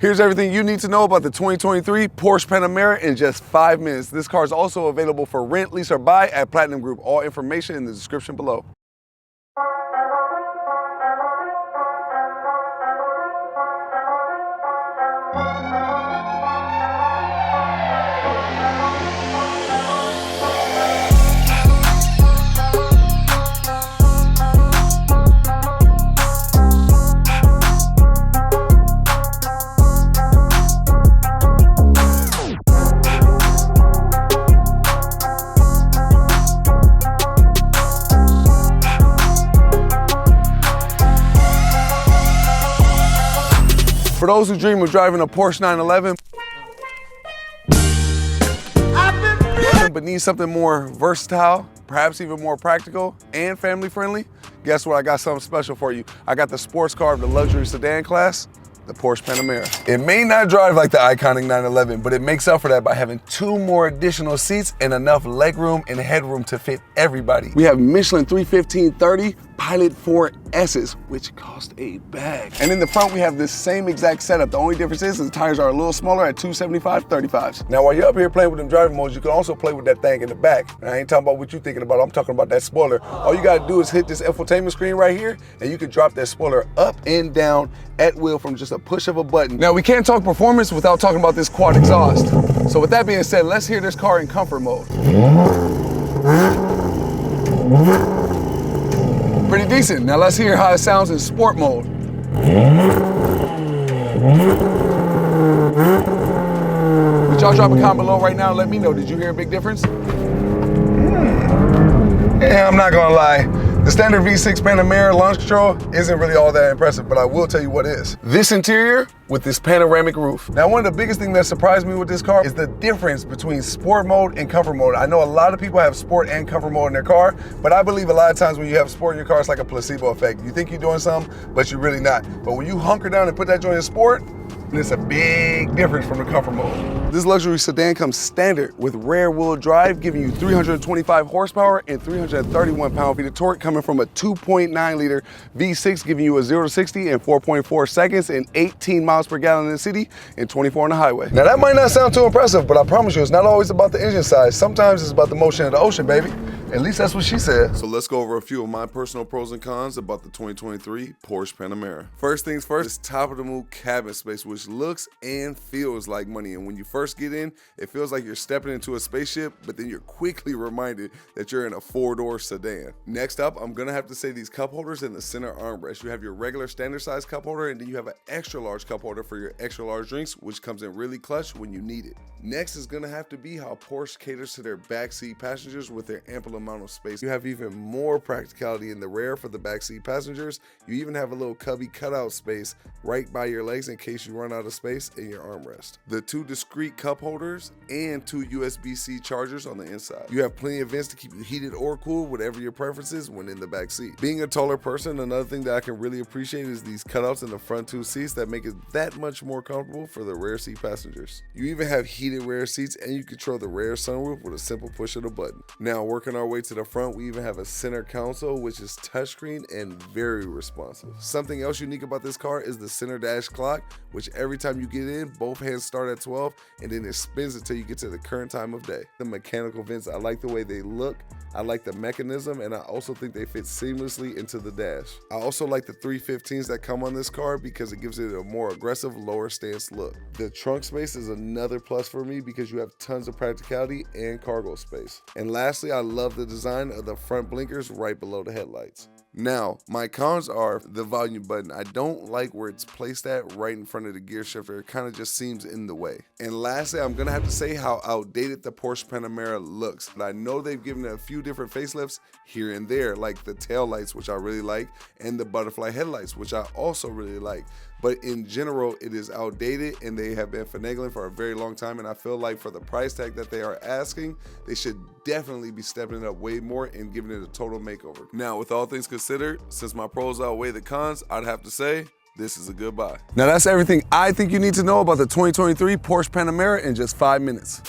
Here's everything you need to know about the 2023 Porsche Panamera in just 5 minutes. This car is also available for rent, lease, or buy at Platinum Group. All information in the description below. For those who dream of driving a Porsche 911, but need something more versatile, perhaps even more practical and family friendly, guess what? I got something special for you. I got the sports car of the luxury sedan class, the Porsche Panamera. It may not drive like the iconic 911, but it makes up for that by having 2 more additional seats and enough legroom and headroom to fit everybody. We have Michelin 315/30 Pilot 4S's, which cost a bag. And in the front, we have this same exact setup. The only difference is the tires are a little smaller at 275/35s. Now, while you're up here playing with them driving modes, you can also play with that thing in the back. And I ain't talking about what you're thinking about, I'm talking about that spoiler. All you gotta do is hit this infotainment screen right here, and you can drop that spoiler up and down at will from just a push of a button. Now, we can't talk performance without talking about this quad exhaust. So with that being said, let's hear this car in comfort mode. Pretty decent. Now let's hear how it sounds in sport mode. But y'all drop a comment below right now and let me know, did you hear a big difference? Yeah, I'm not gonna lie. The standard V6 Panamera launch control isn't really all that impressive, but I will tell you what is. This interior with this panoramic roof. Now, one of the biggest things that surprised me with this car is the difference between sport mode and comfort mode. I know a lot of people have sport and comfort mode in their car, but I believe a lot of times when you have sport in your car, it's like a placebo effect. You think you're doing something, but you're really not. But when you hunker down and put that joint in sport, it's a big difference from the comfort mode. This luxury sedan comes standard with rear wheel drive, giving you 325 horsepower and 331 pound-feet of torque, coming from a 2.9 liter V6, giving you a 0 to 60 in 4.4 seconds and 18 miles per gallon in the city and 24 on the highway. Now that might not sound too impressive, but I promise you, it's not always about the engine size. Sometimes it's about the motion of the ocean, baby. At least that's what she said. So let's go over a few of my personal pros and cons about the 2023 Porsche Panamera. First things first, it's top of the move cabin space, which looks and feels like money. And when you first get in, it feels like you're stepping into a spaceship, but then you're quickly reminded that you're in a 4-door sedan. Next up, I'm gonna have to say these cup holders in the center armrest. You have your regular standard size cup holder, and then you have an extra large cup holder for your extra large drinks, which comes in really clutch when you need it. Next is gonna have to be how Porsche caters to their backseat passengers with their ample amount of space. You have even more practicality in the rear for the backseat passengers. You even have a little cubby cutout space right by your legs in case you run out of space in your armrest. The 2 discrete cup holders and 2 USB-C chargers on the inside. You have plenty of vents to keep you heated or cool, whatever your preference is when in the back seat. Being a taller person, another thing that I can really appreciate is these cutouts in the front 2 seats that make it that much more comfortable for the rear seat passengers. You even have heated rear seats, and you control the rear sunroof with a simple push of the button. Now, working our way to the front, we even have a center console, which is touchscreen and very responsive. Something else unique about this car is the center dash clock, which every time you get in, both hands start at 12, and then it spins until you get to the current time of day. The mechanical vents, I like the way they look. I like the mechanism, and I also think they fit seamlessly into the dash. I also like the 315s that come on this car because it gives it a more aggressive, lower stance look. The trunk space is another plus for me because you have tons of practicality and cargo space. And lastly, I love the design of the front blinkers right below the headlights. Now, my cons are the volume button. I don't like where it's placed at right in front of the gear shifter. It kind of just seems in the way. And lastly, I'm gonna have to say how outdated the Porsche Panamera looks. But I know they've given it a few different facelifts here and there, like the tail lights, which I really like, and the butterfly headlights, which I also really like. But in general, it is outdated and they have been finagling for a very long time. And I feel like for the price tag that they are asking, they should definitely be stepping it up way more and giving it a total makeover. Now, with all things considered, since my pros outweigh the cons, I'd have to say this is a good buy. Now that's everything I think you need to know about the 2023 Porsche Panamera in just 5 minutes.